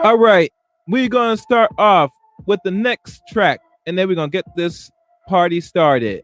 All right, we're going to start off with the next track, and then we're going to get this party started.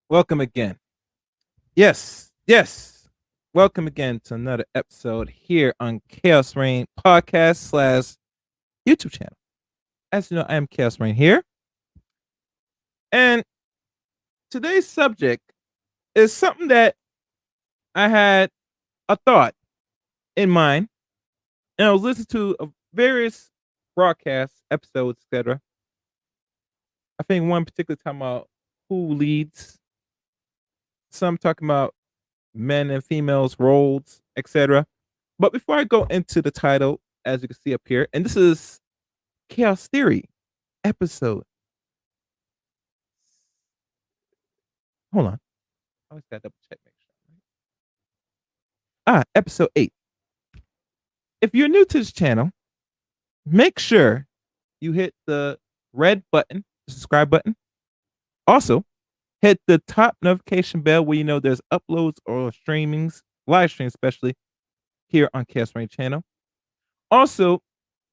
Welcome again. Yes, yes. Welcome again to another episode here on Chaos Rain podcast slash YouTube channel. As you know, I am Chaos Rain here. And today's subject is something that I had a thought in mind. And I was listening to various broadcasts, episodes, etc. I think one particular time about who leads, some talking about men and females roles, etc. But before I go into the title, as you can see up here, and this is Chaos Theory episode. Hold on. I always gotta double check. Make sure. Episode 8. If you're new to this channel, make sure you hit the red button, the subscribe button. Also, hit the top notification bell where you know there's uploads or streamings, live streams especially, here on Chaos Rain channel. Also,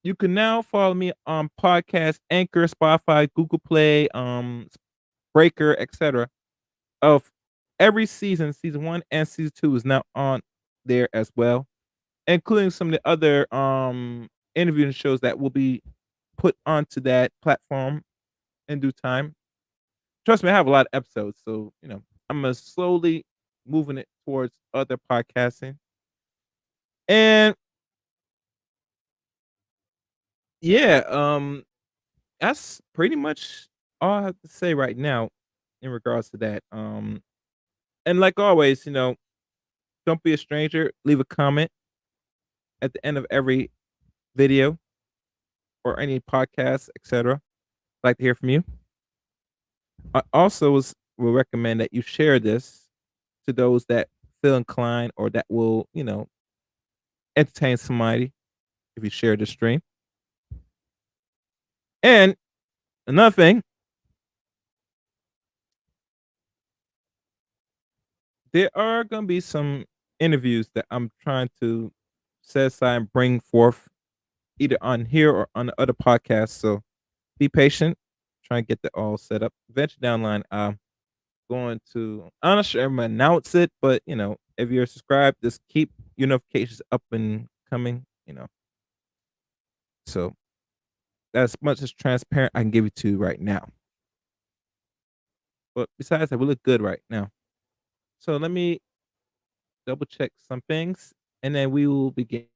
you can now follow me on podcast Anchor, Spotify, Google Play, Breaker, etc. Of every season, season 1 and season 2 is now on there as well, including some of the other interviewing shows that will be put onto that platform in due time. Trust me, I have a lot of episodes, so I'm slowly moving it towards other podcasting. And yeah, that's pretty much all I have to say right now in regards to that. And like always, don't be a stranger. Leave a comment at the end of every video or any podcast, etc. I'd like to hear from you. I also will recommend that you share this to those that feel inclined or that will, entertain somebody if you share the stream. And another thing, there are going to be some interviews that I'm trying to set aside and bring forth either on here or on the other podcasts. So be patient. Try and get that all set up. Eventually down the line, I'm going to, I'm not sure I'm going to announce it, but if you're subscribed, just keep your notifications up and coming. So that's much as transparent I can give you to right now. But besides that, we look good right now. So let me double check some things and then we will begin.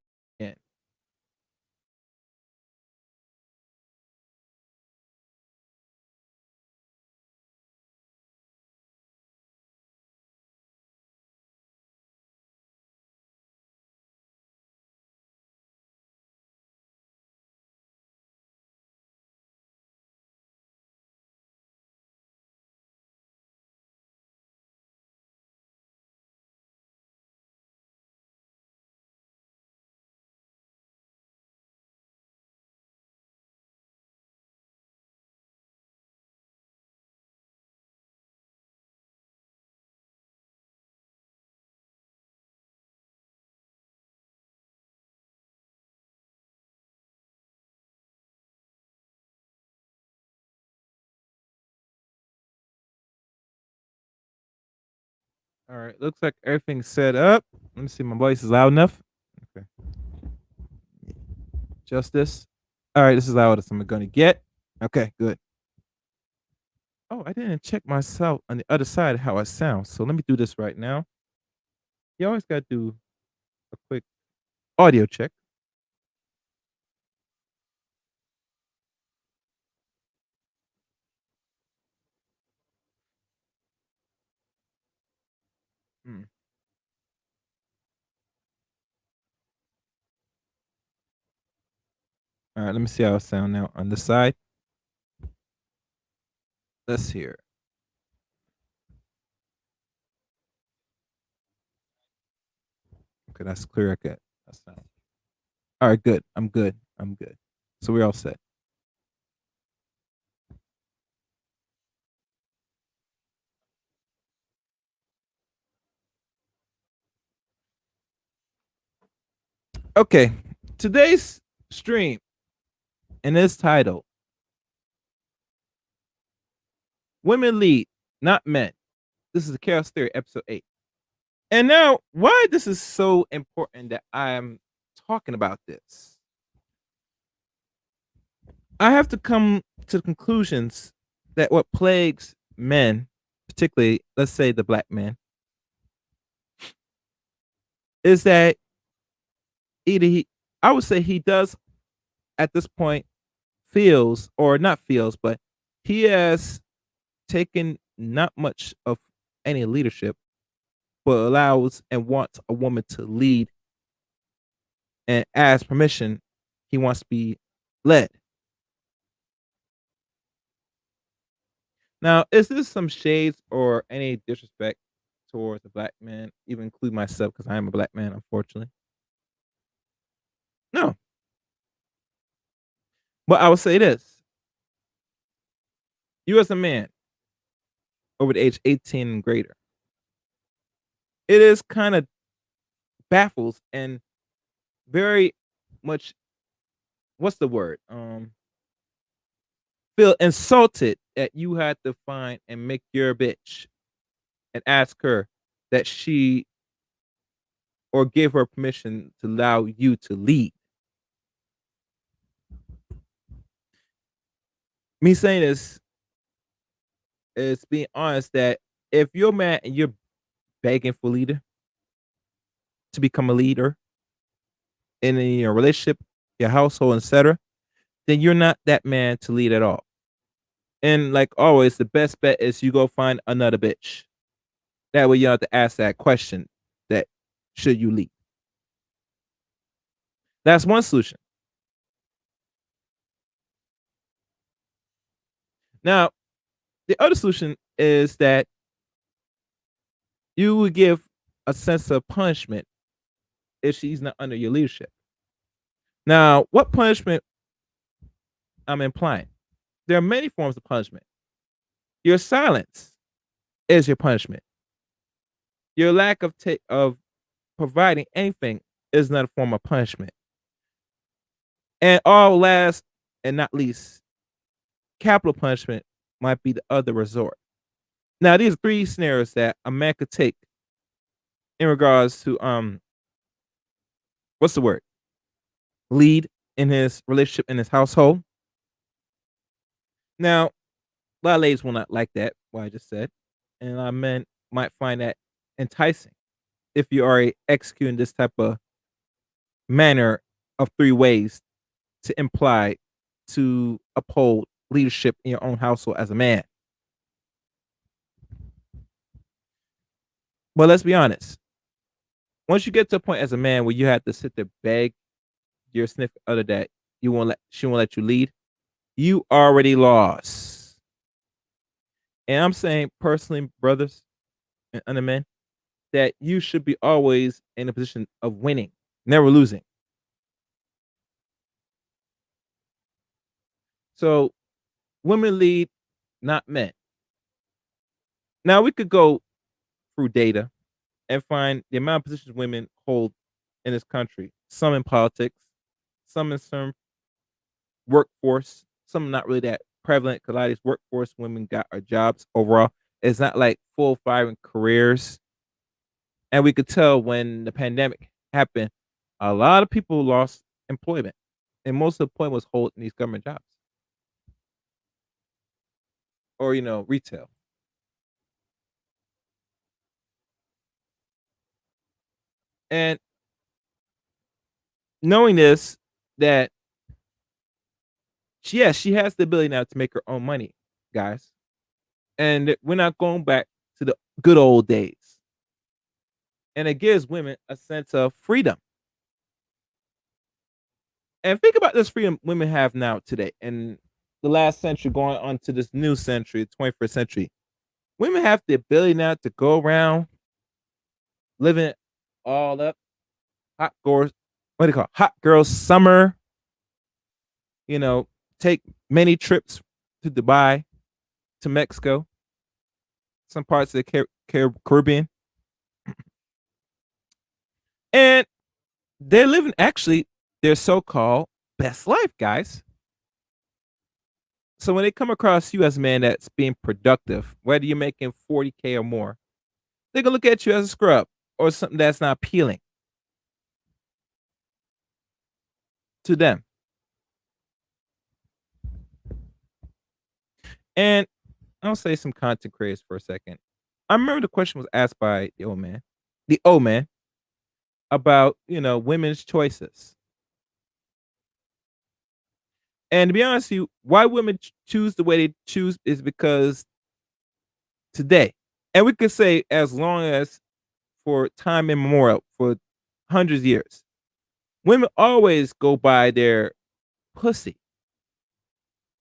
All right, looks like everything's set up. Let me see, my voice is loud enough. Okay, just this. All right, this is loud as I'm gonna get. Okay, good. Oh, I didn't check myself on the other side how I sound. So let me do this right now. You always gotta do a quick audio check. Hmm. All right, let me see how it sound now on this side. Let's hear. Okay, that's clear. Okay, that's not. All right, good. I'm good. I'm good. So we're all set. Okay, today's stream and its title: "Women Lead, Not Men." This is the Chaos Theory, episode 8. And now, why this is so important that I'm talking about this? I have to come to the conclusions that what plagues men, particularly, let's say the black man, is that either I would say he does at this point feels, or not feels, but he has taken not much of any leadership, but allows and wants a woman to lead and asks permission, he wants to be led. Now, is this some shades or any disrespect towards a black man, even include myself because I am a black man, unfortunately? No. But I would say this: you as a man over the age 18 and greater, it is kind of baffles and very much, what's the word? Feel insulted that you had to find and make your bitch and ask her that she or give her permission to allow you to lead. Me saying this is being honest that if you're mad and you're begging for leader to become a leader in your relationship, your household, etc., then you're not that man to lead at all. And like always, the best bet is you go find another bitch. That way you don't have to ask that question that should you lead. That's one solution. Now, the other solution is that you would give a sense of punishment if she's not under your leadership. Now, what punishment I'm implying? There are many forms of punishment. Your silence is your punishment. Your lack of of providing anything is not a form of punishment. And all last and not least, capital punishment might be the other resort. Now, these are three scenarios that a man could take in regards to what's the word? Lead in his relationship in his household. Now, a lot of ladies will not like that, what I just said. And a lot of men might find that enticing if you are executing this type of manner of three ways to imply to uphold leadership in your own household as a man. But let's be honest. Once you get to a point as a man where you have to sit there beg your significant other that she won't let you lead, you already lost. And I'm saying personally, brothers and other men, that you should be always in a position of winning, never losing. So women lead, not men. Now we could go through data and find the amount of positions women hold in this country. Some in politics, some in some workforce, some not really that prevalent because a lot of these workforce women got our jobs overall. It's not like full firing careers. And we could tell when the pandemic happened, a lot of people lost employment. And most of the employment was held in these government jobs or, retail. And knowing this, that yes, she has the ability now to make her own money, guys. And we're not going back to the good old days. And it gives women a sense of freedom. And think about this freedom women have now today in the last century going on to this new century, 21st century. Women have the ability now to go around living it all up. Hot girls, what do you call it? Hot girls summer, you know, take many trips to Dubai, to Mexico, some parts of the Caribbean. And they're living actually their so-called best life, guys. So when they come across you as a man that's being productive, whether you're making 40K or more, they're gonna look at you as a scrub or something that's not appealing to them. And I'll say some content creators for a second. I remember the question was asked by the old man, about women's choices. And to be honest with you, why women choose the way they choose is because today, and we could say as long as for time immemorial, for hundreds of years, women always go by their pussy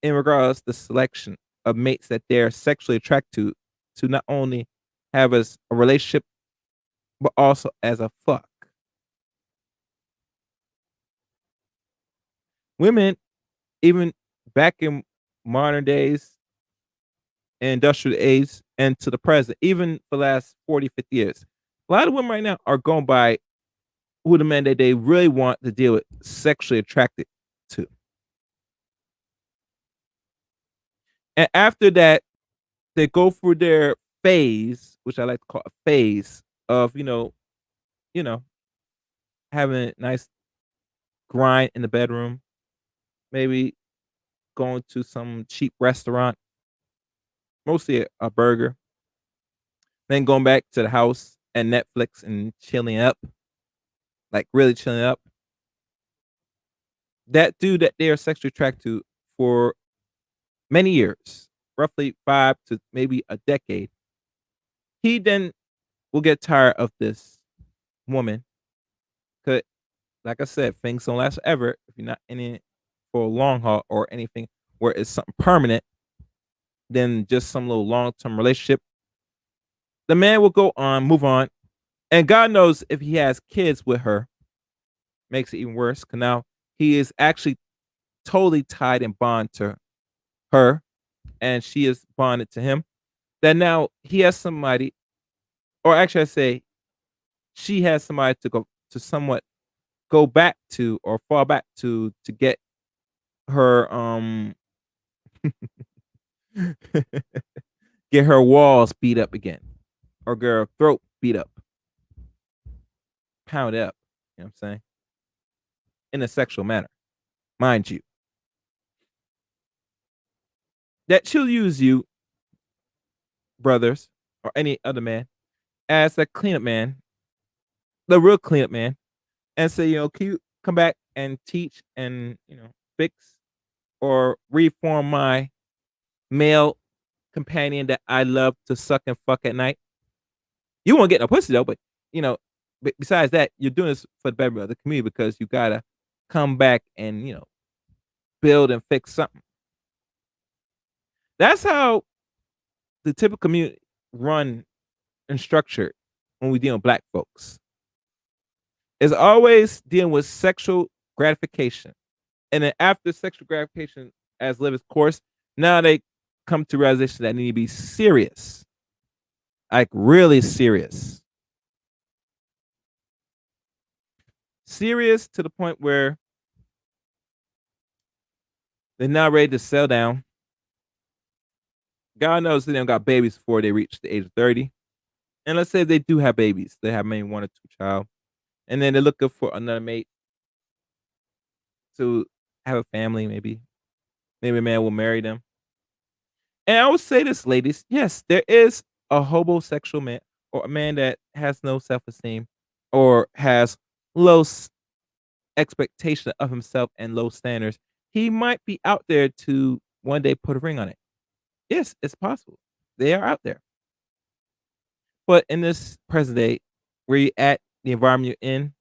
in regards to the selection of mates that they're sexually attracted to not only have as a relationship, but also as a fuck. Women, even back in modern days, industrial age, and to the present, even for the last 40, 50 years, a lot of women right now are going by who the men that they really want to deal with, sexually attracted to. And after that, they go through their phase, which I like to call a phase of, you know, having a nice grind in the bedroom, maybe going to some cheap restaurant, mostly a burger, then going back to the house and Netflix and chilling up, like really chilling up. That dude that they are sexually attracted to for many years, roughly 5 to maybe a decade, he then will get tired of this woman. 'Cause like I said, things don't last forever if you're not in it for a long haul or anything where it's something permanent than just some little long-term relationship. The man will go on, move on, and God knows if he has kids with her, makes it even worse. Cause now he is actually totally tied and bond to her, and she is bonded to him. That now he has somebody, or actually I say she has somebody to go to somewhat go back to or fall back to get her get her walls beat up again or get her throat beat up, pounded up, you know what I'm saying? In a sexual manner, mind you. That she'll use you, brothers, or any other man, as a cleanup man, the real cleanup man, and say, can you come back and teach and, fix or reform my male companion that I love to suck and fuck at night? You won't get no pussy though, but you know, besides that, you're doing this for the betterment of the community because you gotta come back and build and fix something. That's how the typical community run and structured when we deal with black folks. Is always dealing with sexual gratification, and then after sexual gratification has lived its course, now they come to realization that they need to be serious, like really serious. Serious to the point where they're not ready to settle down. God knows they don't got babies before they reach the age of 30. And let's say they do have babies, they have maybe one or two child, and then they're looking for another mate to have a family. Maybe a man will marry them. And I would say this, ladies, yes, there is a homosexual man or a man that has no self esteem or has low expectation of himself and low standards. He might be out there to one day put a ring on it. Yes, it's possible. They are out there. But in this present day, where you at, the environment you're in,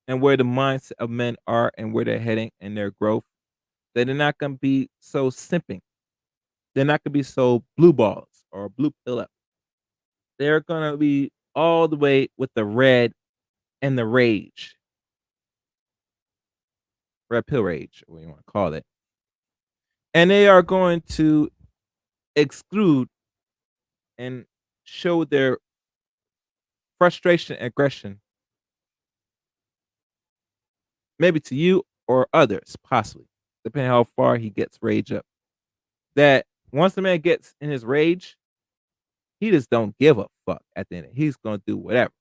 and where the mindset of men are and where they're heading in their growth, that they're not gonna be so simping. They're not gonna be so blue balls or blue pill up. They're gonna be all the way with the red and the rage, red pill rage, or what you want to call it. And they are going to exclude and show their frustration, aggression, maybe to you or others, possibly, depending how far he gets rage up. That once the man gets in his rage, he just don't give a fuck at the end. He's gonna do whatever.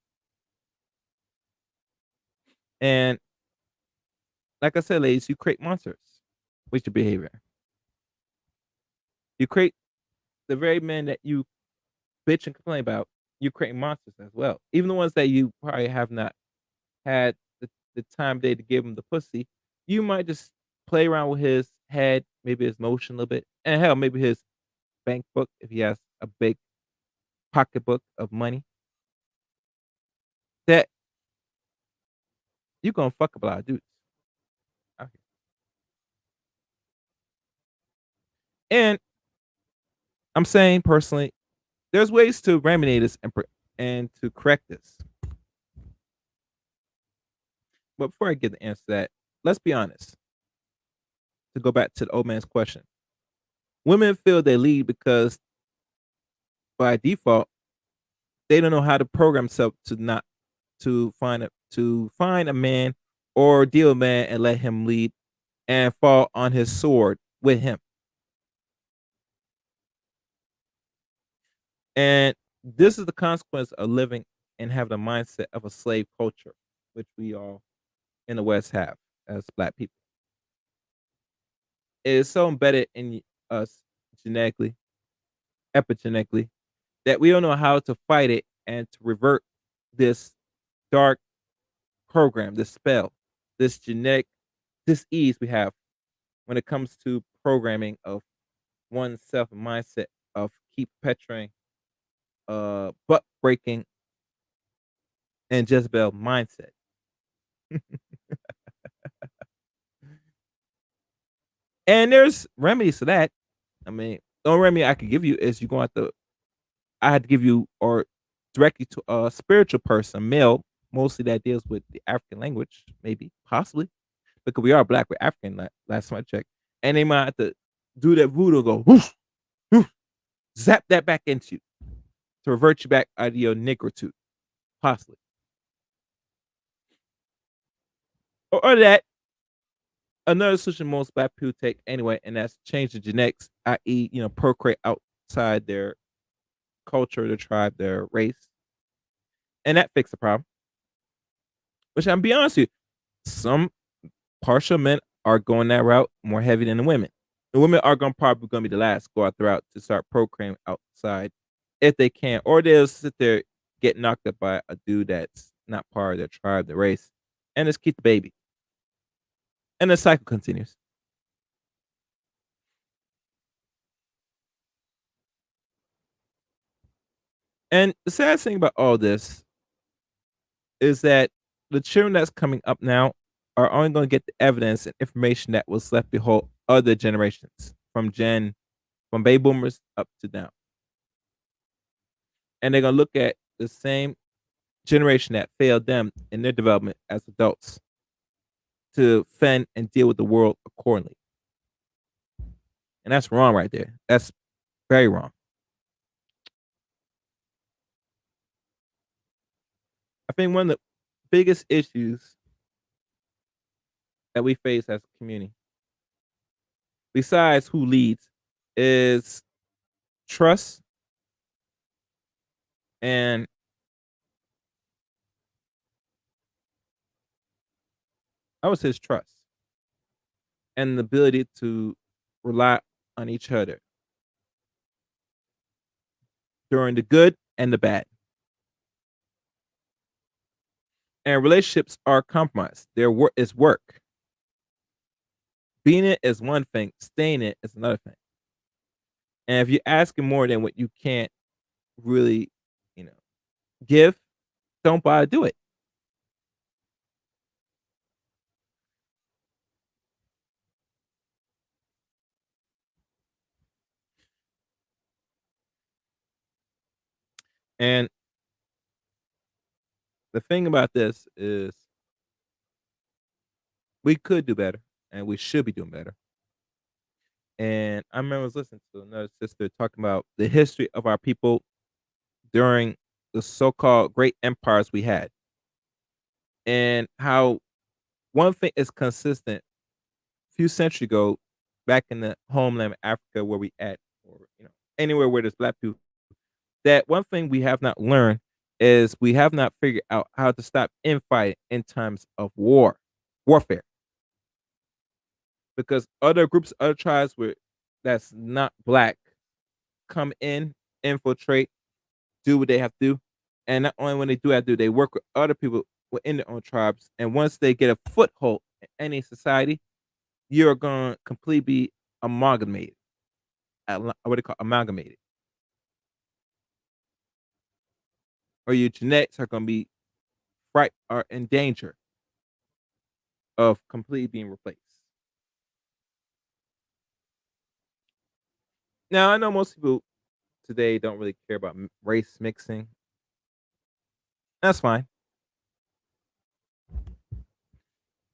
And like I said, ladies, you create monsters with your behavior. You create the very men that you bitch and complain about, you create monsters as well. Even the ones that you probably have not had the time of day to give him the pussy, you might just play around with his head, maybe his motion a little bit, and hell, maybe his bank book if he has a big pocketbook of money. That you gonna fuck up a lot of dudes out here. And I'm saying personally, there's ways to remedy this and to correct this. But before I get the answer to that, let's be honest. To go back to the old man's question, women feel they lead because by default they don't know how to program themselves to not to find a man or deal with a man and let him lead and fall on his sword with him. And this is the consequence of living and having the mindset of a slave culture, which we all in the West have as black people. It is so embedded in us genetically, epigenetically, that we don't know how to fight it and to revert this dark program, this spell, this genetic disease we have when it comes to programming of oneself and mindset of keep perpetuating butt breaking and Jezebel mindset. And there's remedies to that. I mean, the only remedy I could give you is you're going to have to I had to give you or direct you to a spiritual person, male, mostly that deals with the African language, maybe, possibly. Because we are black, we're African, last time I checked. And they might have to do that voodoo go, whoosh, whoosh, zap that back into you to revert you back out of your negritude, possibly. Or that, another solution most black people take anyway, and that's change the genetics, i.e., procreate outside their culture, their tribe, their race. And that fixes the problem. Which I'm be honest with you, some partial men are going that route more heavy than the women. The women are going probably going to be the last to go out the route to start procreating outside if they can, or they'll sit there get knocked up by a dude that's not part of their tribe, their race, and just keep the baby, and the cycle continues. And the sad thing about all this is that the children that's coming up now are only going to get the evidence and information that was left behind other generations from baby boomers up to now, and they're going to look at the same generation that failed them in their development as adults to fend and deal with the world accordingly. And that's wrong right there. That's very wrong. I think one of the biggest issues that we face as a community, besides who leads, is trust and I would say it's trust and the ability to rely on each other during the good and the bad. And relationships are compromised. Their work is work. Being it is one thing, staying it is another thing. And if you're asking more than what you can't really, you know, give, don't bother do it. And the thing about this is we could do better and we should be doing better. And I remember I was listening to another sister talking about the history of our people during the so-called great empires we had, and how one thing is consistent few centuries ago, back in the homeland of Africa where we at, or anywhere where there's black people, that one thing we have not learned is we have not figured out how to stop infighting in times of warfare. Because other groups, other tribes where that's not black come in, infiltrate, do what they have to do. And not only when they do have to do, they work with other people within their own tribes. And once they get a foothold in any society, you're gonna completely be amalgamated. What they call amalgamated, or your genetics are gonna be are in danger of completely being replaced. Now, I know most people today don't really care about race mixing. That's fine.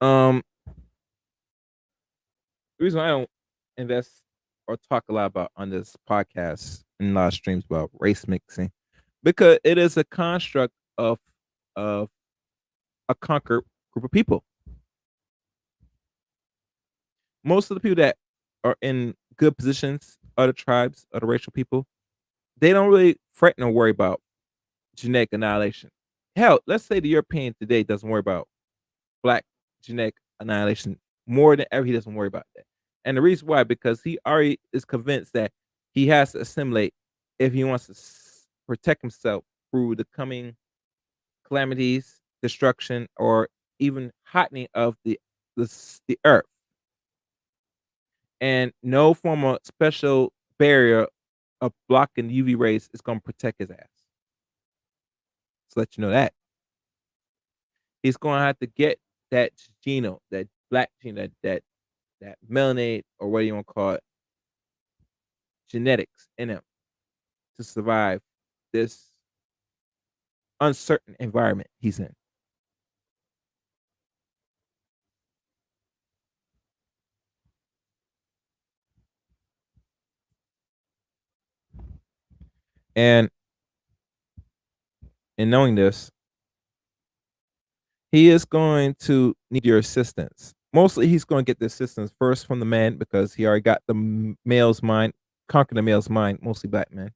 Um, the reason why I don't invest or talk a lot about on this podcast and a lot of streams about race mixing, because it is a construct of a conquered group of people. Most of the people that are in good positions, other tribes, other racial people, they don't really threaten or worry about genetic annihilation. Hell, let's say the European today doesn't worry about black genetic annihilation more than ever. He doesn't worry about that. And the reason why, because he already is convinced that he has to assimilate if he wants to protect himself through the coming calamities, destruction, or even hottening of the earth. And no form of special barrier of blocking the UV rays is going to protect his ass. So let you know that he's going to have to get that genome, that black gene, that melanate, or what do you want to call it, genetics in him to survive this uncertain environment he's in. And in knowing this, he is going to need your assistance. Mostly, he's going to get the assistance first from the man because he already got the male's mind, conquered the male's mind, mostly black men.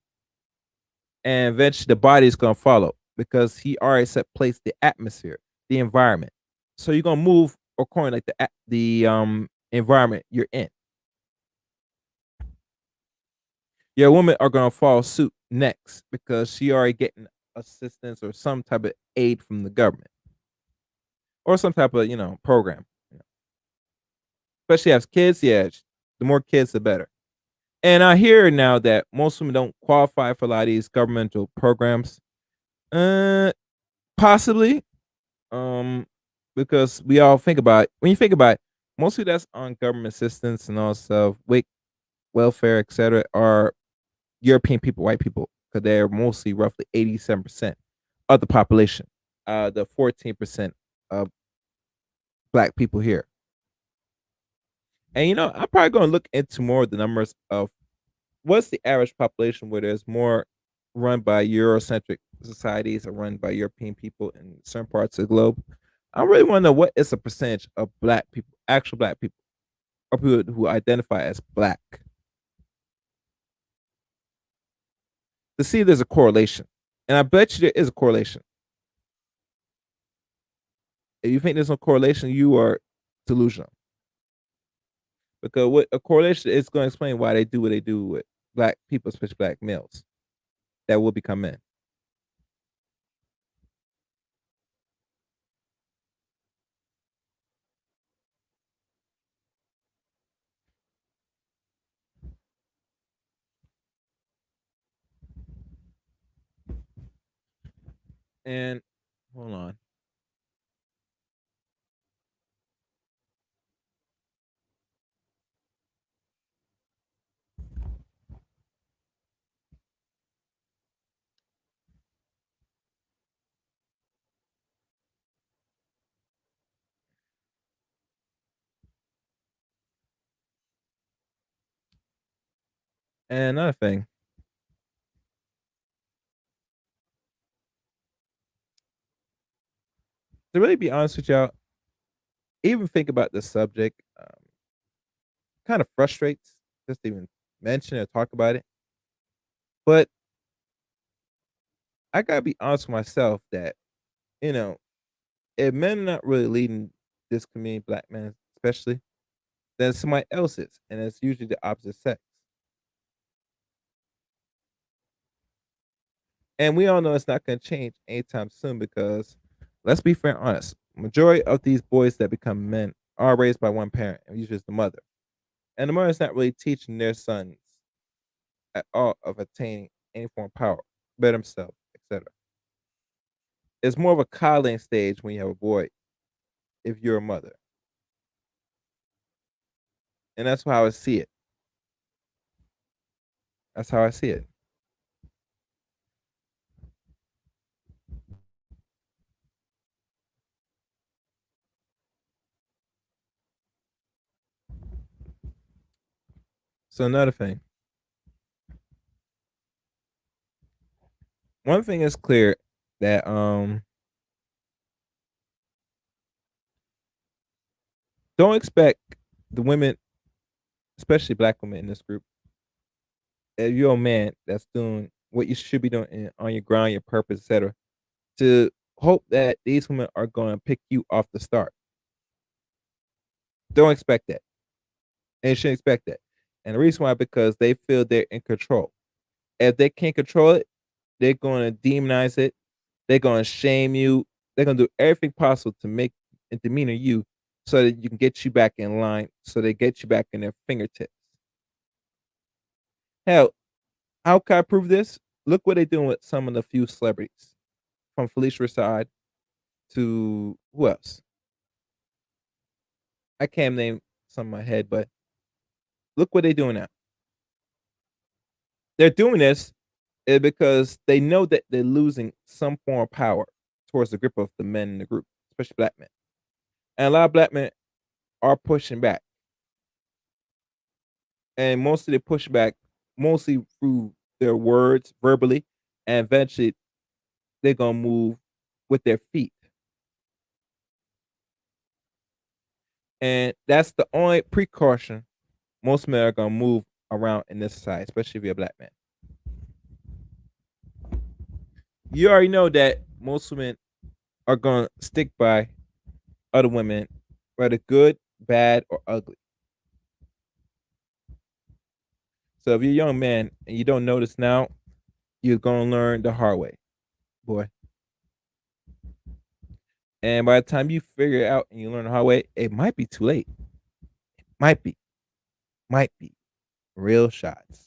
And eventually, the body is going to follow because he already set place the atmosphere, the environment. So you're going to move according like the environment you're in. Your women are going to follow suit next because she already getting assistance or some type of aid from the government or some type of program. Especially as kids, yeah, the more kids, the better. And I hear now that most women don't qualify for a lot of these governmental programs. Uh, Possibly, um, because we all think about when you think about it, mostly that's on government assistance and also WIC, welfare, etc. are European people, white people, because they're mostly roughly 87% of the population. The 14% of black people here. And I'm probably going to look into more of the numbers of what's the average population where there's more run by Eurocentric societies or run by European people in certain parts of the globe. I really want to know what is the percentage of black people, actual black people, or people who identify as black, to see if there's a correlation. And I bet you there is a correlation. If you think there's no correlation, you are delusional. Because what a correlation is going to explain why they do what they do with black people, especially black males that will become men. And hold on. And another thing, to really be honest with y'all, even think about this subject, kind of frustrates just to even mention or talk about it. But I gotta be honest with myself that, you know, if men are not really leading this community, black men especially, then somebody else is, and it's usually the opposite sex. And we all know it's not gonna change anytime soon because let's be fair and honest. Majority of these boys that become men are raised by one parent, and usually it's the mother. And the mother's not really teaching their sons at all of attaining any form of power, better themselves, etc. It's more of a coddling stage when you have a boy if you're a mother. And that's how I see it. That's how I see it. So another thing. One thing is clear that don't expect the women, especially black women in this group, if you're a man that's doing what you should be doing on your grind, your purpose, etc., to hope that these women are going to pick you off the start. Don't expect that. And you shouldn't expect that. And the reason why, because they feel they're in control. If they can't control it, they're going to demonize it. They're going to shame you. They're going to do everything possible to make and demeanor you so that you can get you back in line, so they get you back in their fingertips. Hell, how can I prove this? Look what they're doing with some of the few celebrities, from Felicia Rashad to who else? I can't name some in my head, but look what they're doing now. They're doing this because they know that they're losing some form of power towards the grip of the men in the group, especially black men. And a lot of black men are pushing back, and mostly they push back mostly through their words verbally, and eventually they're gonna move with their feet. And that's the only precaution most men are gonna move around in this society, especially if you're a black man. You already know that most women are gonna stick by other women, whether good, bad, or ugly. So if you're a young man and you don't notice now, you're gonna learn the hard way, boy. And by the time you figure it out and you learn the hard way, it might be too late. Might be. Might be. Real shots.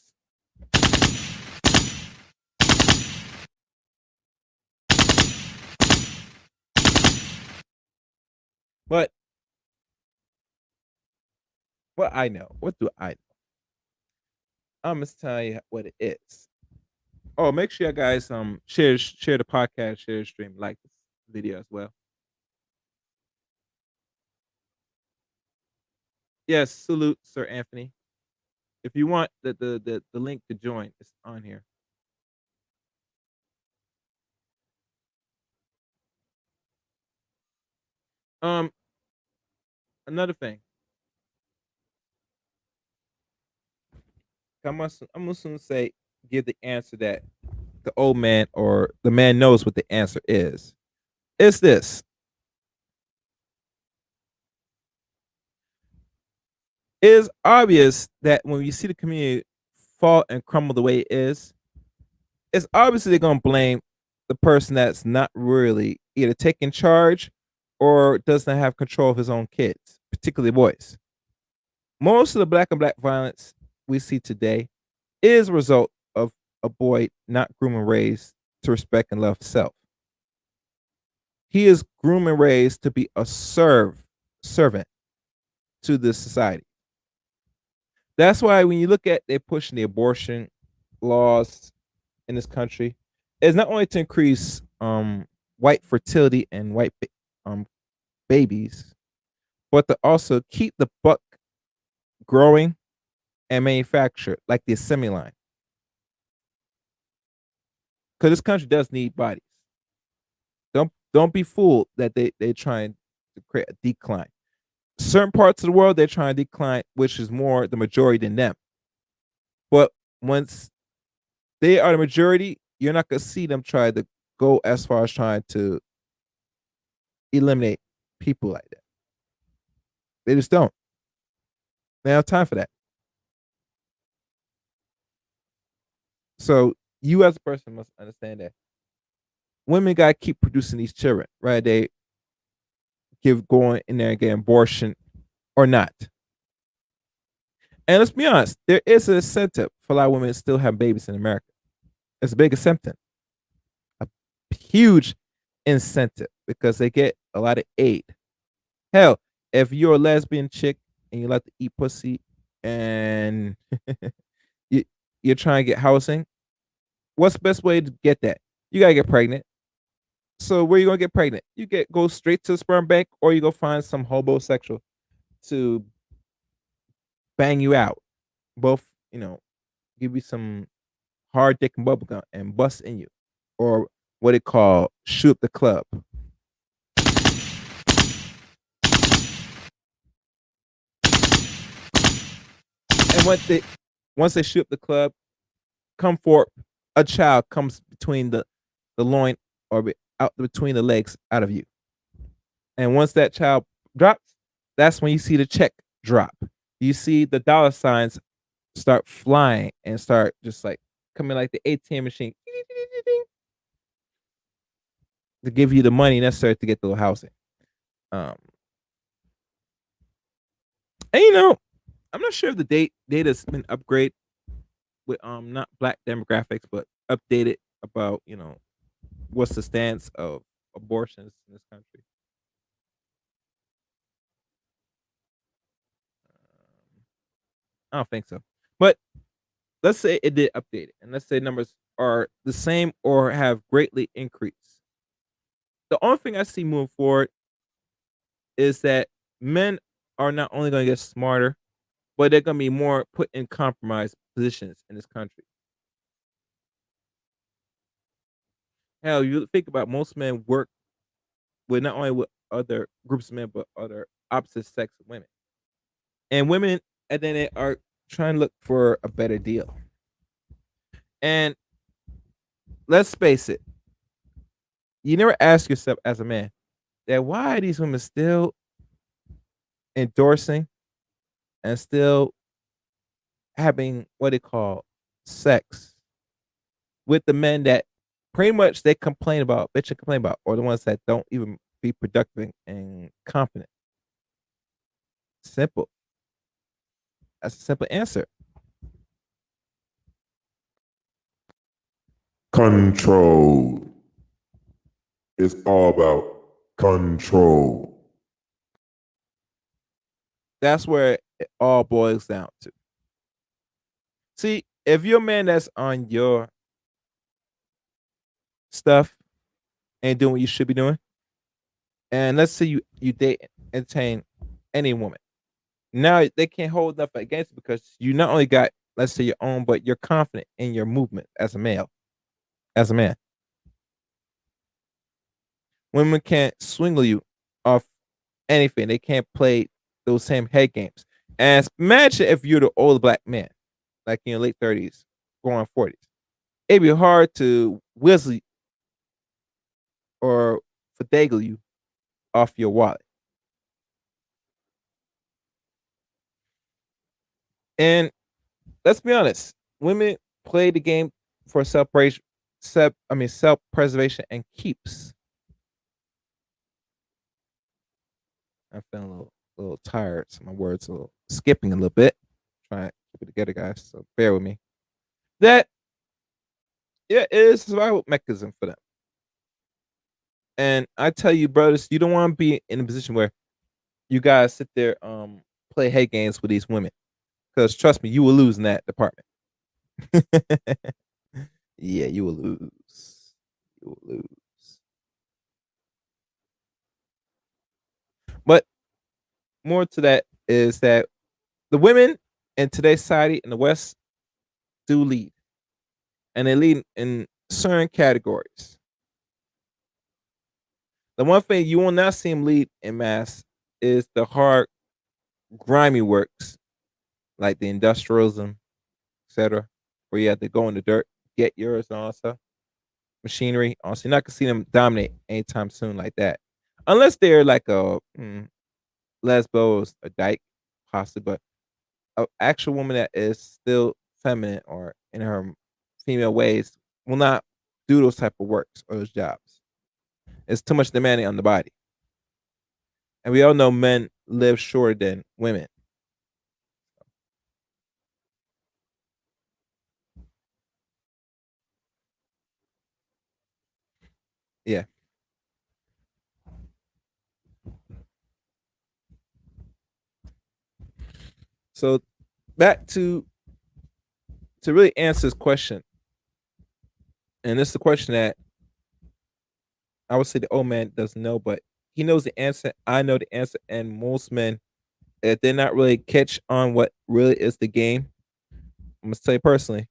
But what I know, what do I know? I'm just telling you what it is. Oh, make sure you guys share the podcast, share the stream, like this video as well. Yes, salute, Sir Anthony. If you want the link to join, it's on here. Um, Another thing, I'm gonna soon say give the answer that the old man or the man knows what the answer is. It's this. It is obvious that when you see the community fall and crumble the way it is, it's obviously they're gonna blame the person that's not really either taking charge or doesn't have control of his own kids, particularly boys. Most of the black and black violence we see today is a result of a boy not groomed and raised to respect and love self. He is groomed and raised to be a servant to this society. That's why when you look at they're pushing the abortion laws in this country, it's not only to increase white fertility and white babies, but to also keep the buck growing and manufactured like the assembly line. because this country does need bodies. Don't be fooled that they trying to create a decline. Certain parts of the world they're trying to decline, which is more the majority than them. But once they are the majority, you're not gonna see them try to go as far as trying to eliminate people like that. They just don't. They don't have time for that. So you as a person must understand that women gotta keep producing these children, right? They give going in there and get abortion or not. And let's be honest, there is an incentive for a lot of women to still have babies in America. It's a big incentive, a huge incentive because they get a lot of aid. Hell, if you're a lesbian chick and you like to eat pussy and you, you're trying to get housing, what's the best way to get that? You gotta get pregnant. So where you gonna get pregnant? You get go straight to the sperm bank, or you go find some homosexual to bang you out. Both, give you some hard dick and bubblegum and bust in you, or what they call shoot up the club. And once they shoot up the club, come forth, a child comes between the loin or out between the legs out of you. And once that child drops, that's when you see the check drop. You see the dollar signs start flying and start just like coming like the ATM machine to give you the money necessary to get the housing. Um, and I'm not sure if the data's been upgraded with not black demographics, but updated about what's the stance of abortions in this country. I don't think so, but let's say it did update it, and let's say numbers are the same or have greatly increased. The only thing I see moving forward is that men are not only going to get smarter, but they're going to be more put in compromised positions in this country. Hell, you think about most men work with not only with other groups of men, but other opposite sex women. And women, and then they are trying to look for a better deal. And let's face it, you never ask yourself as a man that why are these women still endorsing and still having what they call sex with the men that pretty much they complain about, bitch and complain about, or the ones that don't even be productive and competent. Simple. That's a simple answer. Control. It's all about control. That's where it all boils down to. See, if you're a man that's on your stuff and doing what you should be doing, and let's say you date entertain any woman, now they can't hold nothing against you because you not only got, let's say, your own, but you're confident in your movement as a male, as a man. Women can't swingle you off anything. They can't play those same head games. And imagine if you're the old black man, like in your late 30s, going 40s. It'd be hard to whistle or finagle you off your wallet. And let's be honest, women play the game for self preservation and keeps. I'm feeling a little tired, so my words are skipping a little bit. Try to keep it together, guys. So bear with me. That yeah, it is a survival mechanism for them. And I tell you, brothers, you don't want to be in a position where you guys sit there, play head games with these women. Because trust me, you will lose in that department. Yeah, you will lose. You will lose. But more to that is that the women in today's society in the West do lead. And they lead in certain categories. The one thing you will not see him lead in mass is the hard, grimy works like the industrialism, etc., where you have to go in the dirt, get yours, and all that stuff. Machinery. Honestly, not gonna see them dominate anytime soon like that, unless they're like a lesbos, a dyke, possibly. But an actual woman that is still feminine or in her female ways will not do those type of works or those jobs. It's too much demanding on the body, and we all know men live shorter than women. Yeah. So back to really answer this question, and this is the question that I would say the old man doesn't know, but he knows the answer. I know the answer, and most men, if they're not really catch on what really is the game, I'm gonna say personally,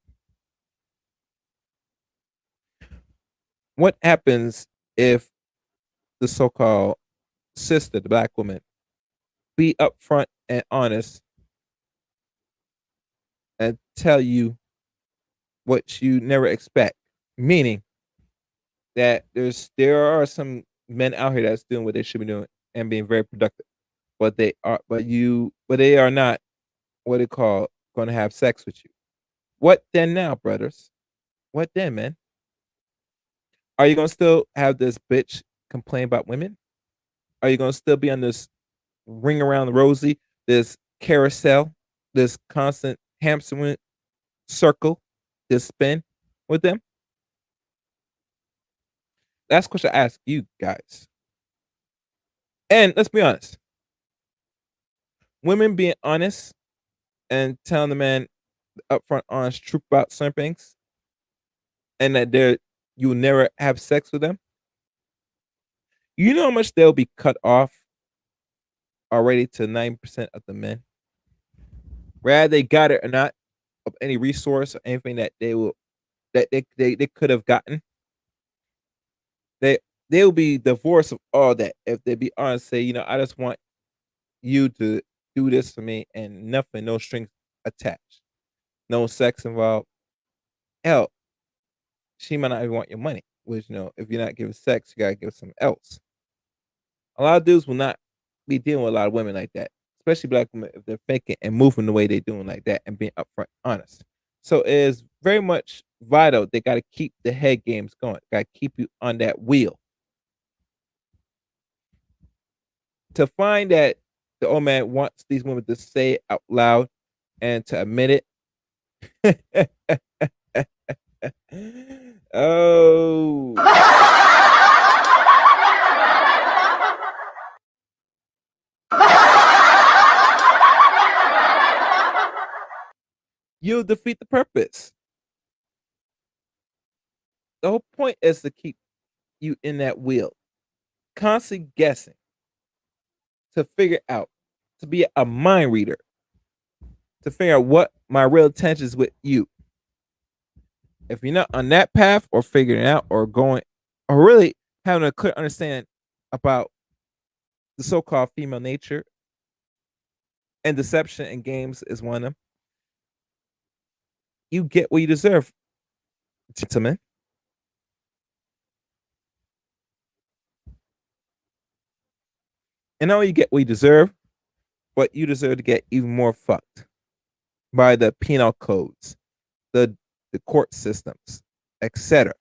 what happens if the so-called sister, the black woman, be upfront and honest and tell you what you never expect? Meaning that there are some men out here that's doing what they should be doing and being very productive, but they are not what they call going to have sex with you. What then now, brothers? What then, man? Are you gonna still have this bitch complain about women? Are you gonna still be on this ring around the rosy, this carousel, this constant hamster circle, this spin with them? That's the question I ask you guys. And let's be honest, women being honest and telling the man the upfront honest truth about certain things and that you'll never have sex with them. You know how much they'll be cut off already to 90% of the men, whether they got it or not, of any resource or anything that they could have gotten. They they'll be divorced of all that if they be honest. Say, I just want you to do this for me and nothing, no strings attached, no sex involved. Hell, she might not even want your money. Which if you're not giving sex, you gotta give something else. A lot of dudes will not be dealing with a lot of women like that, especially black women if they're thinking and moving the way they're doing like that and being upfront honest. So it is very much vital. They got to keep the head games going. Got to keep you on that wheel to find that the old man wants these women to say it out loud and to admit it. Oh, you'll defeat the purpose. The whole point is to keep you in that wheel, constantly guessing, to figure out, to be a mind reader, to figure out what my real intention is with you. If you're not on that path or figuring it out or going or really having a clear understanding about the so-called female nature and deception in games is one of them, you get what you deserve, gentlemen. And not only you get what you deserve, but you deserve to get even more fucked by the penal codes, the the court systems, etc.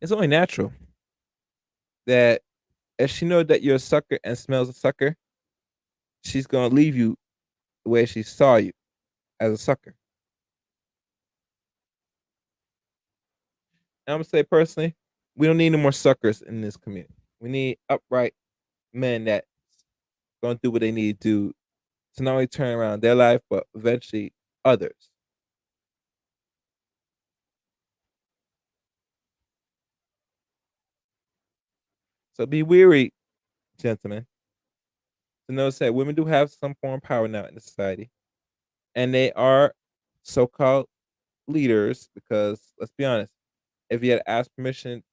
It's only natural that if she knows that you're a sucker and smells a sucker, she's gonna leave you the way she saw you as a sucker. And I'm gonna say personally, we don't need no more suckers in this community. We need upright men that gonna do what they need to do to not only turn around their life, but eventually others. So be weary, gentlemen, to notice that women do have some form of power now in the society, and they are so-called leaders because let's be honest, if you had asked permission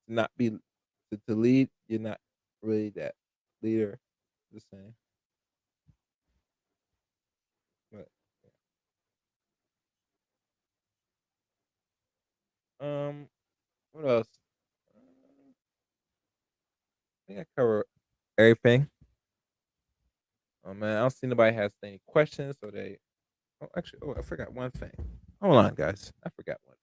to not be to lead, you're not really that leader. Just saying. But what else? I think I cover everything. Oh man, I don't see nobody has any questions or they. Oh, actually, I forgot one thing. Hold on, guys. I forgot one.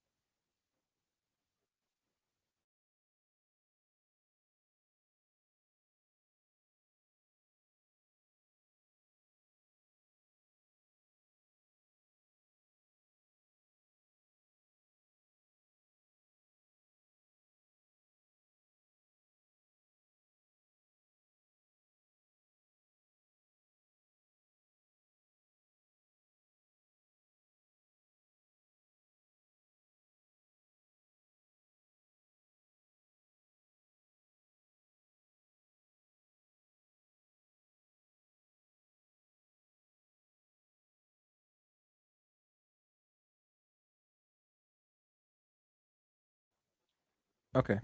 Okay,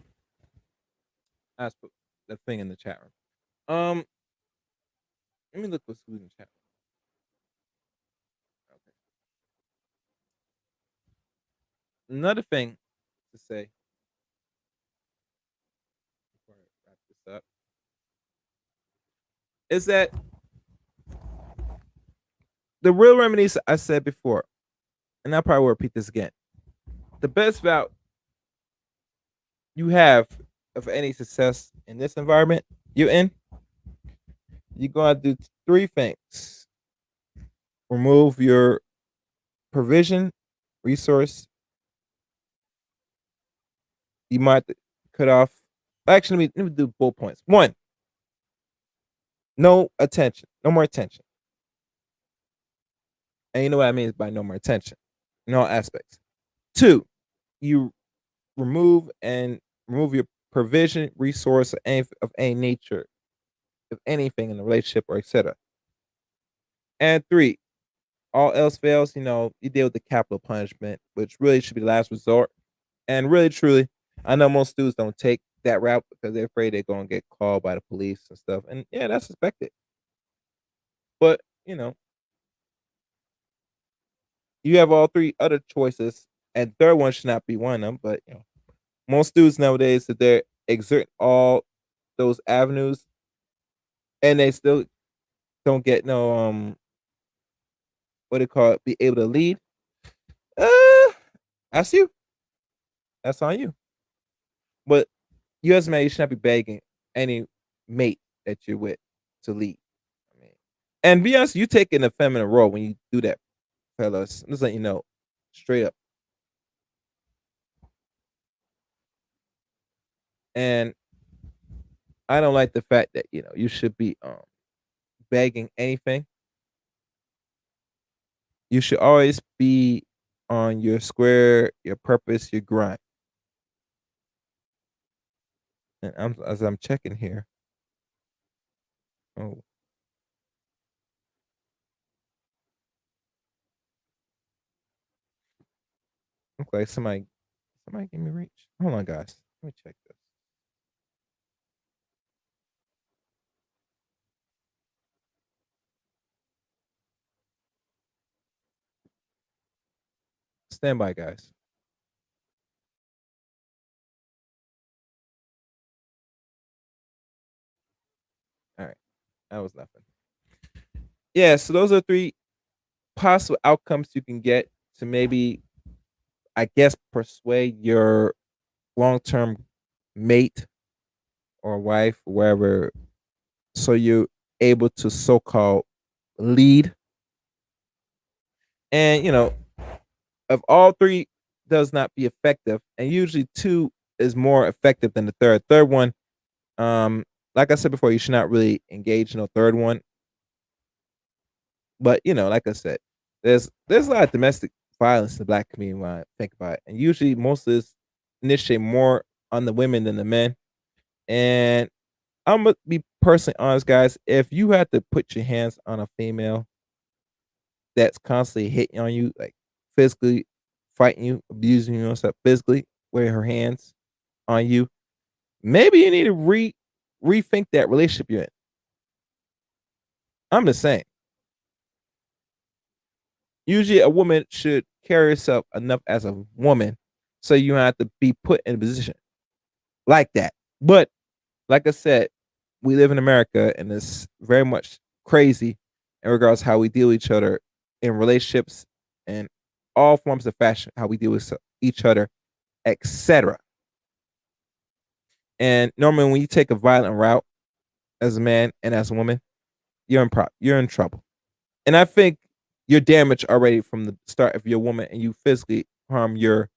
I put the thing in the chat room. Let me look what's who's in the chat room. Okay. Another thing to say before I wrap this up is that the real remedies I said before, and I probably will repeat this again. The best route you have of any success in this environment you're in, you're gonna do three things: remove your provision, resource. You might cut off. Actually, let me do bullet points. One, no attention, no more attention, and you know what I mean by no more attention in all aspects. Two, you remove your provision, resource of any nature, of anything in the relationship or etc. And three, all else fails, you deal with the capital punishment, which really should be the last resort. And really, truly, I know most students don't take that route because they're afraid they're going to get called by the police and stuff. And yeah, that's expected. But, you have all three other choices, and third one should not be one of them. But, most students nowadays, that they're exert all those avenues and they still don't get no, what do you call it, be able to lead. Uh, that's you. That's on you. But you as a man, you should not be begging any mate that you're with to lead. I mean, and be honest, you taking a feminine role when you do that, fellas. Just let you know, straight up. And I don't like the fact that you should be begging anything. You should always be on your square, your purpose, your grind. And as I'm checking here. Oh, okay. Somebody give me reach. Hold on, guys. Let me check this. Stand by, guys. All right. That was nothing. Yeah, so those are three possible outcomes you can get to maybe, I guess, persuade your long term mate or wife, or wherever, so you're able to so called lead. And, if all three does not be effective, and usually two is more effective than the third. Third one, like I said before, you should not really engage in a third one. But like I said, there's a lot of domestic violence in the black community when I think about it, and usually most of this initiate more on the women than the men. And I'm gonna be personally honest, guys. If you had to put your hands on a female that's constantly hitting on you, like physically, fighting you, abusing you, and stuff physically, with her hands on you, maybe you need to rethink that relationship you're in. I'm just saying. Usually, a woman should carry herself enough as a woman so you don't have to be put in a position like that. But like I said, we live in America and it's very much crazy in regards to how we deal with each other in relationships and all forms of fashion, how we deal with each other, etc. And normally, when you take a violent route as a man and as a woman, you're in trouble. And I think you're damaged already from the start if you're a woman and you physically harm your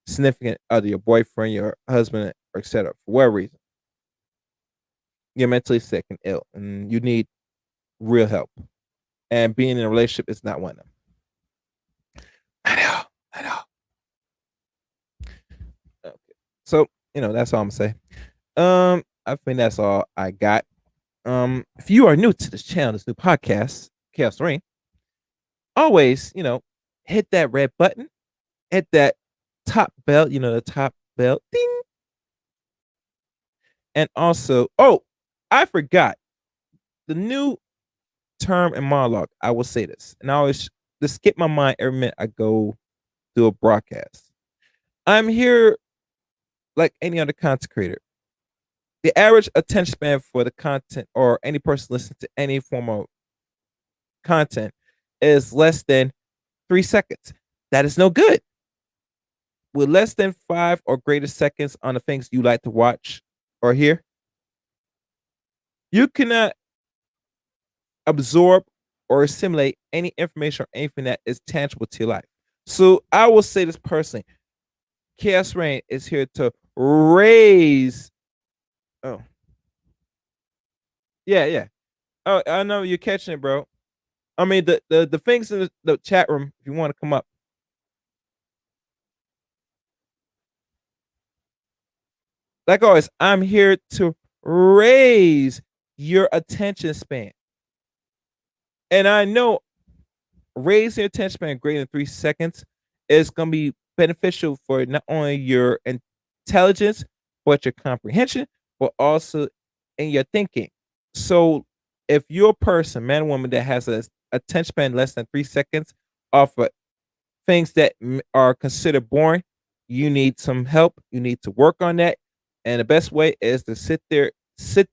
significant other, your boyfriend, your husband, or etc. For whatever reason, you're mentally sick and ill, and you need real help. And being in a relationship is not one of them. I know, I know. Okay. So that's all I'm gonna say. I think that's all I got. If you are new to this channel, this new podcast, Chaos Ring, always, hit that red button, hit that top bell, the top bell, ding. And also, oh, I forgot the new term and monologue. I will say this, and I always just skip my mind every minute I go do a broadcast. I'm here like any other content creator. The average attention span for the content or any person listening to any form of content is less than 3 seconds. That is no good. With less than 5 or greater seconds on the things you like to watch or hear, you cannot absorb or assimilate any information or anything that is tangible to your life. So I will say this personally. Chaos Rain is here to raise. Oh, yeah, yeah. Oh, I know you're catching it, bro. I mean, the things in the chat room, if you want to come up. Like always, I'm here to raise your attention span. And I know raising your attention span greater than 3 seconds is going to be beneficial for not only your intelligence, but your comprehension, but also in your thinking. So if you're a person, man or woman, that has a attention span less than 3 seconds off of things that are considered boring, you need some help. You need to work on that. And the best way is to sit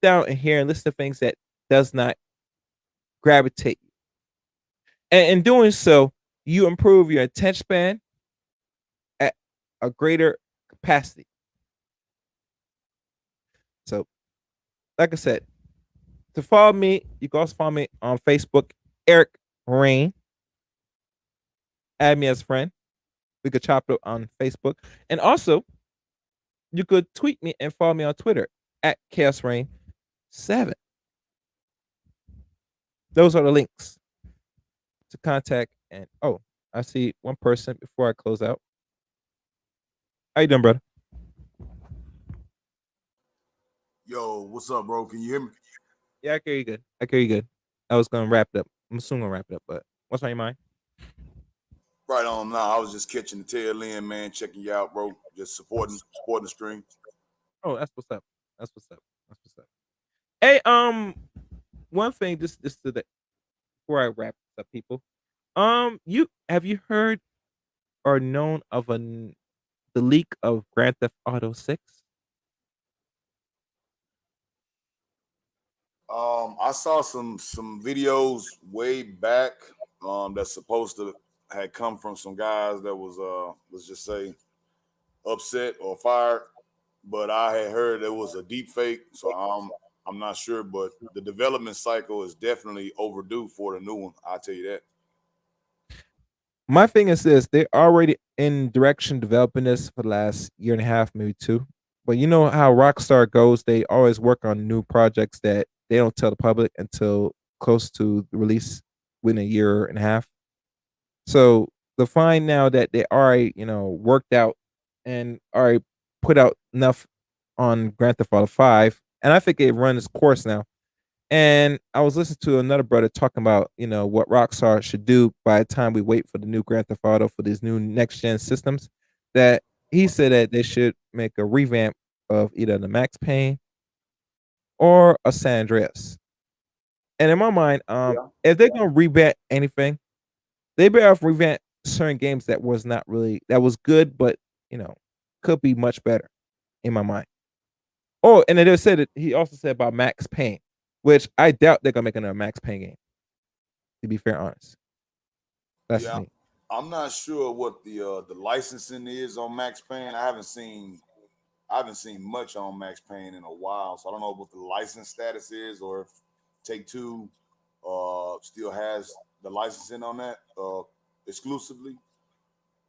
down and hear and listen to things that does not gravitate you. And in doing so, you improve your attention span at a greater capacity. So, like I said, to follow me, you can also follow me on Facebook, Eric Rain. Add me as a friend. We could chop it up on Facebook. And also, you could tweet me and follow me on Twitter at Chaos Rain 7. Those are the links to contact. And oh, I see one person before I close out. How you doing, brother? Yo, what's up, bro? Can you hear me? Yeah, I hear you good. I hear you good. I was gonna wrap it up. I'm assuming gonna wrap it up, but what's on your mind? Right on now. I was just catching the tail end, man, checking you out, bro. Just supporting the stream. Oh, that's what's up. That's what's up. That's what's up. Hey, one thing, this to the before I wrap this up, people. You have you heard or known of the leak of Grand Theft Auto 6? I saw some videos way back that's supposed to had come from some guys that was let's just say upset or fired, but I had heard it was a deep fake, so I'm not sure, but the development cycle is definitely overdue for the new one. I'll tell you that. My thing is this: they're already in direction developing this for the last year and a half, maybe two. But you know how Rockstar goes; they always work on new projects that they don't tell the public until close to the release, within a year and a half. So the find now that they already, worked out and already put out enough on Grand Theft Auto 5, and I think it run its course now. And I was listening to another brother talking about, what Rockstar should do by the time we wait for the new Grand Theft Auto for these new next gen systems. That he said that they should make a revamp of either the Max Payne or a San Andreas. And in my mind, Yeah. if they're gonna revamp anything, they better off revamp certain games that was not really that was good, but could be much better in my mind. Oh, and they said it. He also said about Max Payne, which I doubt they're gonna make another Max Payne game. To be fair, honest, that's Yeah. me. I'm not sure what the licensing is on Max Payne. I haven't seen much on Max Payne in a while, so I don't know what the license status is, or if Take Two still has the licensing on that exclusively.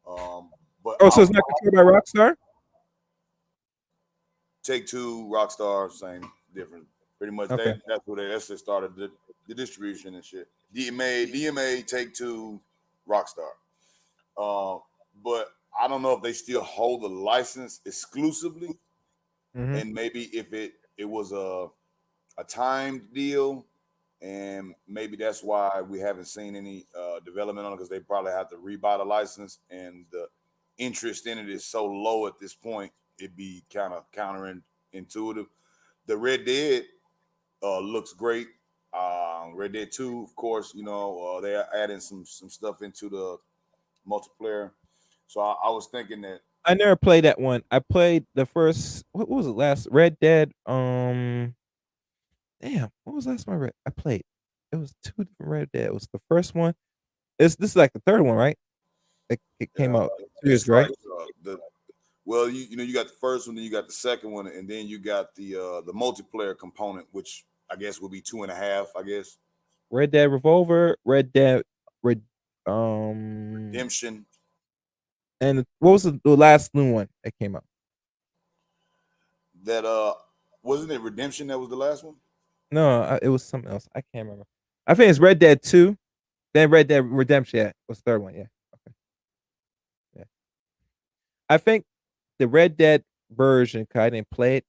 But Oh, I so it's not controlled by Rockstar? Take Two, Rockstar, same different. Pretty much Okay. that's what started the distribution and shit. DMA, Take Two, Rockstar. Uh, but I don't know if they still hold the license exclusively, Hmm. and maybe if it was a timed deal, and maybe that's why we haven't seen any development on it because they probably have to rebuy the license, and the interest in it is so low at this point, it'd be kind of counterintuitive. The Red Dead looks great. Red Dead 2, of course, they're adding some stuff into the multiplayer. So I was thinking that, I never played that one. I played the first. What was it? Last Red Dead. Damn. What was the last one I played? It was two different Red Dead. It was the first one. This is like the third one, right? It came out 2 years, it's like right? the well, you got the first one, then you got the second one, and then you got the multiplayer component, which I guess would be two and a half. I guess Red Dead Revolver, Red, um, Redemption. and what was the last new one that came out? That wasn't it Redemption that was the last one? No, it was something else. I can't remember. I think it's Red Dead 2, then Red Dead Redemption. Yeah, was the third one. Yeah, okay, yeah. I think the Red Dead version, 'cause I didn't play it,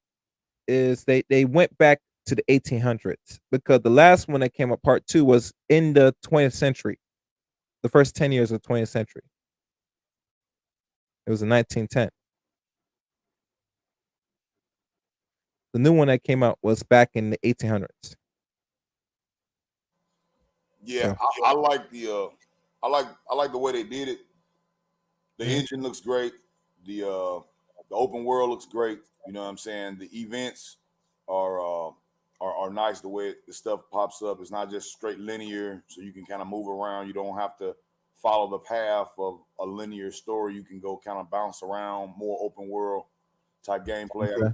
is they went back to the 1800s because the last one that came up, part two, was in the 20th century, the first 10 years of the 20th century. It was in 1910. The new one that came out was back in the 1800s. Yeah, So, I like I like the way they did it. The mhm. engine looks great. The open world looks great. You know what I'm saying? The events are are nice. The way the stuff pops up, it's not just straight linear, so you can kind of move around. You don't have to follow the path of a linear story. You can go kind of bounce around, more open world type gameplay. Okay.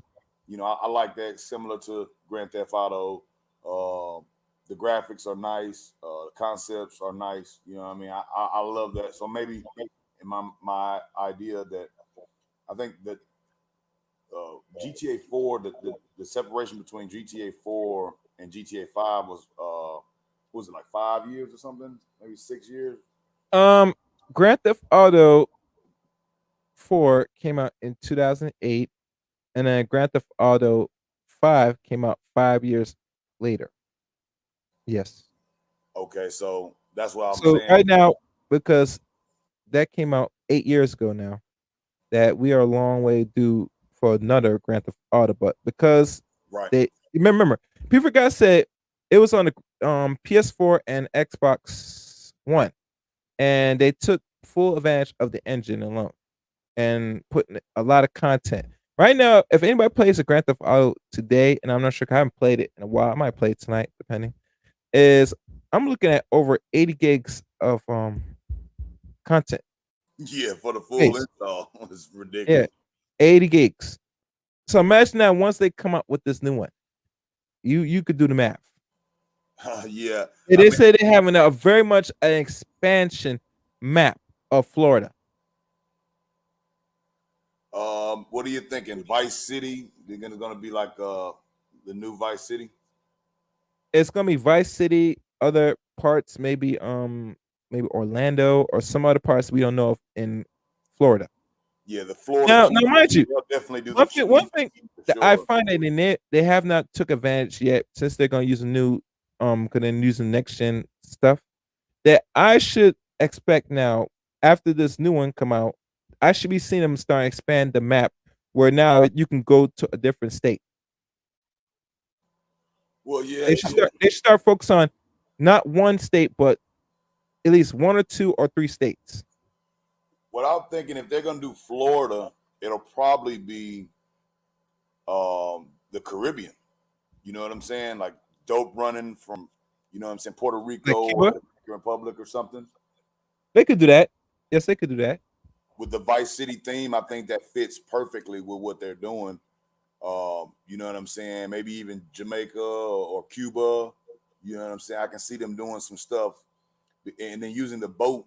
I like that. Similar to Grand Theft Auto. The graphics are nice. The concepts are nice. You know what I mean? I love that. So maybe in my idea that I think that GTA 4, the separation between GTA 4 and GTA 5 was it like 5 years or something? Maybe 6 years? Um, Grand Theft Auto 4 came out in 2008, and then Grand Theft Auto 5 came out 5 years later. Yes. Okay, so that's what I'm So saying. right now, because that came out 8 years ago now, that we are a long way due for another Grand Theft Auto, but because Right. they remember, people forgot said it was on the PS4 and Xbox One, and they took full advantage of the engine alone and putting a lot of content. Right now, if anybody plays a Grand Theft Auto today, and I'm not sure, 'cause I haven't played it in a while, I might play it tonight, depending. Is I'm looking at over 80 gigs of content. Yeah, for the full Space. install. It's Yeah, ridiculous. 80 gigs. So imagine that once they come up with this new one, you could do the math. Yeah. They I did mean, say they're having a very much an expansion map of Florida. what are you thinking? Vice City? They're gonna be like the new Vice City? It's gonna be Vice City, other parts, maybe Orlando or some other parts we don't know of in Florida. Yeah, the Florida Now, keys, mind you, they'll definitely do the one thing for that I sure. find that in it, they have not took advantage yet since they're gonna use a new because they're using next gen stuff that I should expect now after this new one come out. I should be seeing them start expand the map where now you can go to a different state. Well, yeah, They should start focus on not one state, but at least one or two or three states. what I'm thinking, if they're gonna do Florida, it'll probably be the Caribbean. You know what I'm saying? Like dope running from, you know what I'm saying, Puerto Like Rico or Cuba, the Dominican Republic or something. they could do that. Yes, they could do that. With the Vice City theme, I think that fits perfectly with what they're doing. You know what I'm saying? Maybe even Jamaica or Cuba. You know what I'm saying? I can see them doing some stuff, and then using the boat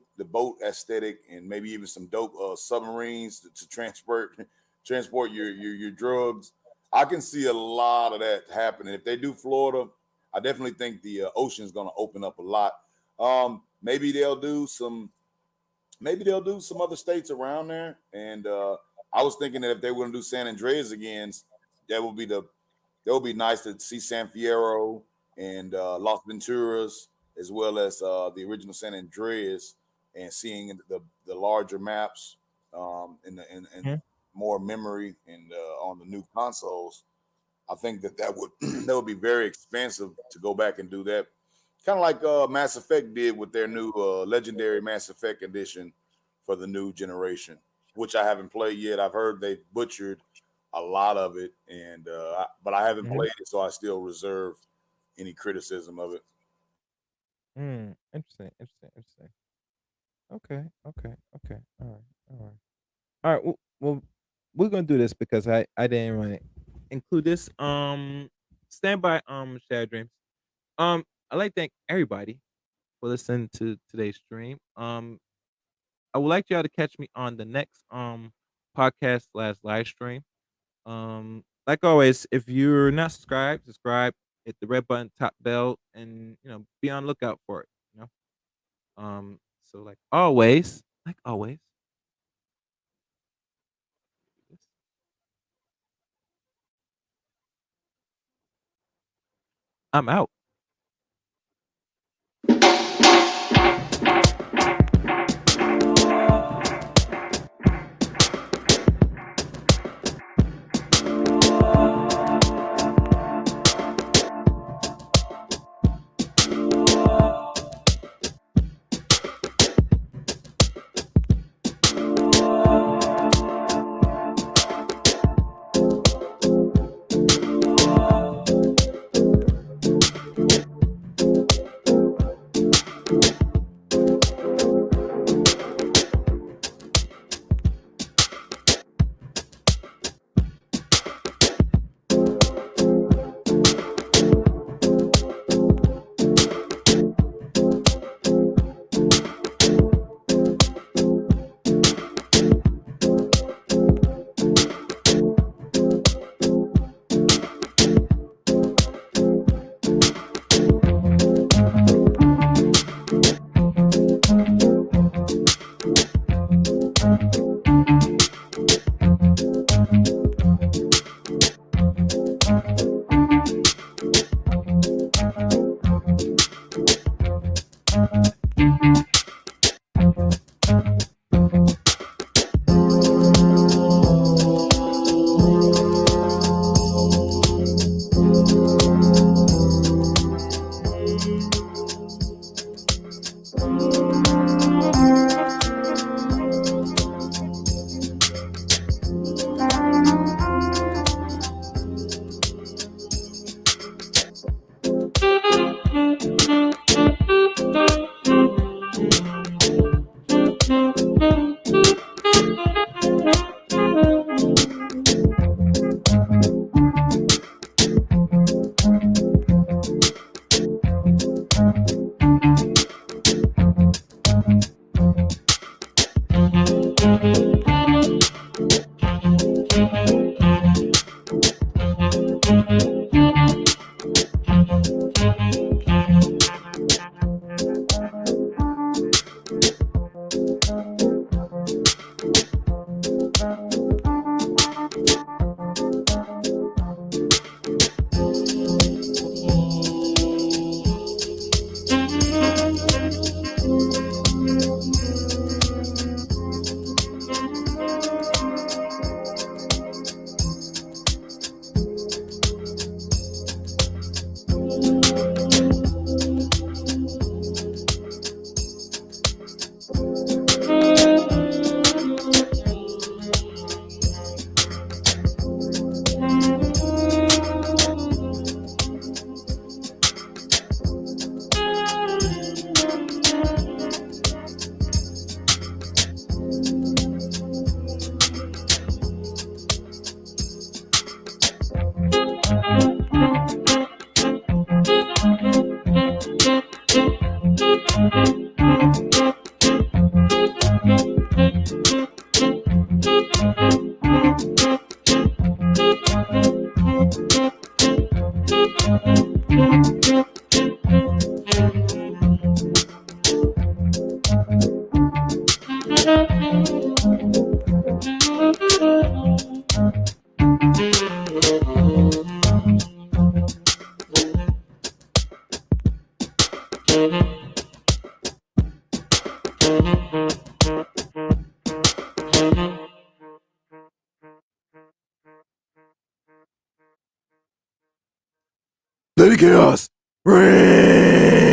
aesthetic, and maybe even some dope submarines to transport your drugs. I can see a lot of that happening. If they do Florida, I definitely think the ocean's going to open up a lot. Maybe they'll do some other states around there. And I was thinking that if they were going to do San Andreas again, that would be nice to see San Fierro and Los Venturas, as well as the original San Andreas, and seeing the larger maps and Mhm. more memory and on the new consoles. I think that would that would be very expensive to go back and do that. Kind of like Mass Effect did with their new legendary Mass Effect edition for the new generation, which I haven't played yet. I've heard they butchered a lot of it, and but I haven't Mhm. played it, so I still reserve any criticism of it. Interesting. Interesting. Interesting. Okay. Okay. Okay. All right. All right. All right. Well, we're gonna do this because I didn't want to include this. Stand by. Share dreams. I'd like to thank everybody for listening to today's stream. I would like y'all to catch me on the next podcast slash live stream. Like always, if you're not subscribed, subscribe, hit the red button, top bell, and be on lookout for it. So like always, I'm out. Lady Chaos, remedies.